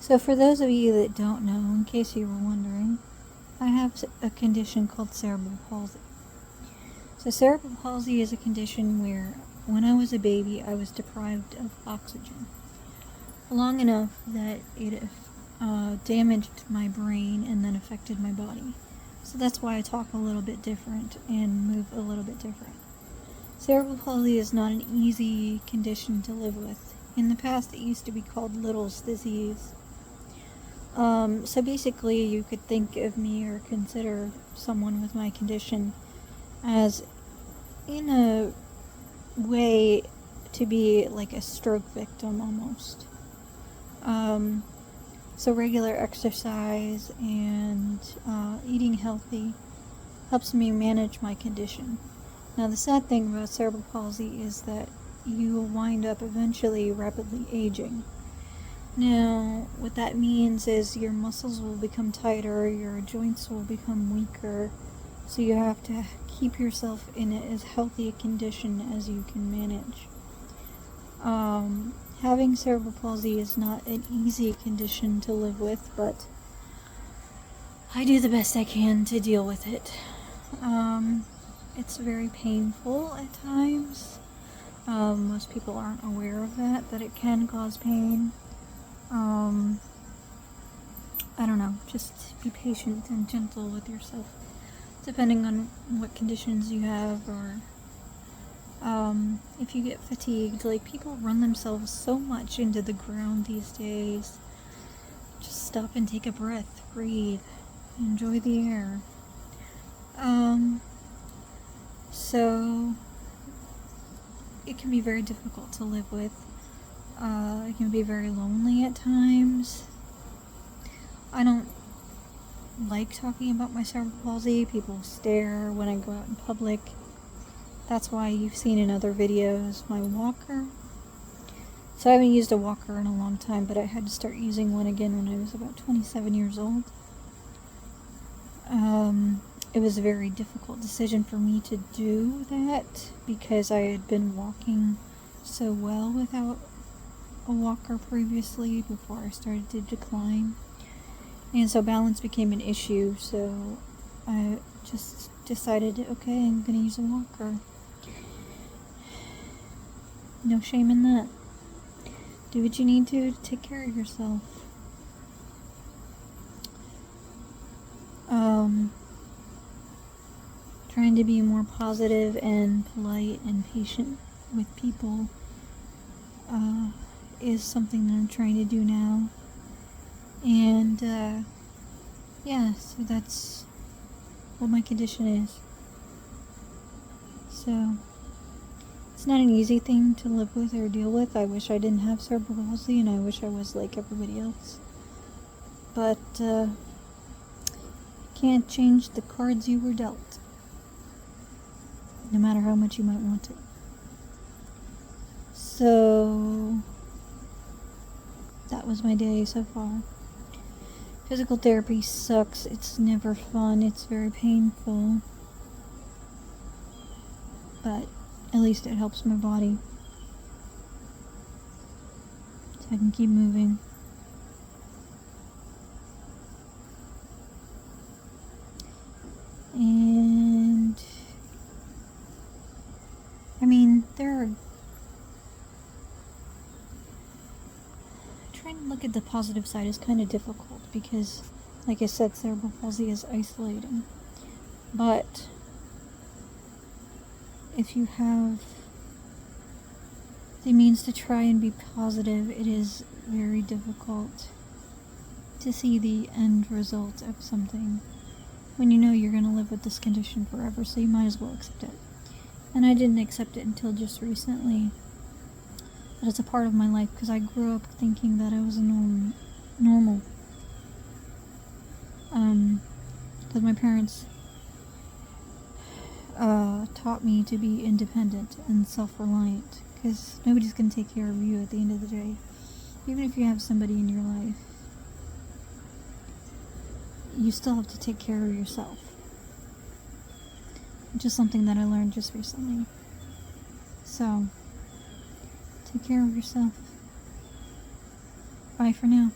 So for those of you that don't know, in case you were wondering, I have a condition called cerebral palsy. So cerebral palsy is a condition where when I was a baby I was deprived of oxygen long enough that it damaged my brain and then affected my body. So that's why I talk a little bit different and move a little bit different. Cerebral palsy is not an easy condition to live with. In the past it used to be called Little's disease. So basically you could think of me or consider someone with my condition as, in a way, to be like a stroke victim almost. So regular exercise and eating healthy helps me manage my condition. Now the sad thing about cerebral palsy is that you will wind up eventually rapidly aging. Now, what that means is your muscles will become tighter, your joints will become weaker, so you have to keep yourself in as healthy a condition as you can manage. Having cerebral palsy is not an easy condition to live with, but I do the best I can to deal with it. It's very painful at times. Most people aren't aware of that it can cause pain. I don't know, just be patient and gentle with yourself, depending on what conditions you have, or if you get fatigued. Like, people run themselves so much into the ground these days. Just stop and take a breath, breathe, enjoy the air. So it can be very difficult to live with. It can be very lonely at times. I don't like talking about my cerebral palsy. People stare when I go out in public. That's why you've seen in other videos my walker. So I haven't used a walker in a long time, but I had to start using one again when I was about 27 years old. It was a very difficult decision for me to do that because I had been walking so well without a walker previously before I started to decline. And so balance became an issue, so I just decided, okay, I'm gonna use a walker. No shame in that. Do what you need to take care of yourself. Trying to be more positive and polite and patient with people is something that I'm trying to do now. And yeah, so that's what my condition is. So it's not an easy thing to live with or deal with. I wish I didn't have cerebral palsy, and I wish I was like everybody else. But can't change the cards you were dealt, no matter how much you might want it. So that was my day so far. Physical therapy sucks. It's never fun. It's very painful. But at least it helps my body, so I can keep moving. And I mean, trying to look at the positive side is kind of difficult because, like I said, cerebral palsy is isolating. But if you have the means to try and be positive, it is very difficult to see the end result of something when you know you're going to live with this condition forever, so you might as well accept it. And I didn't accept it until just recently, that it's a part of my life, because I grew up thinking that I was a normal. Because my parents taught me to be independent and self-reliant, because nobody's going to take care of you at the end of the day. Even if you have somebody in your life, you still have to take care of yourself. Which is something that I learned just recently. So, take care of yourself. Bye for now.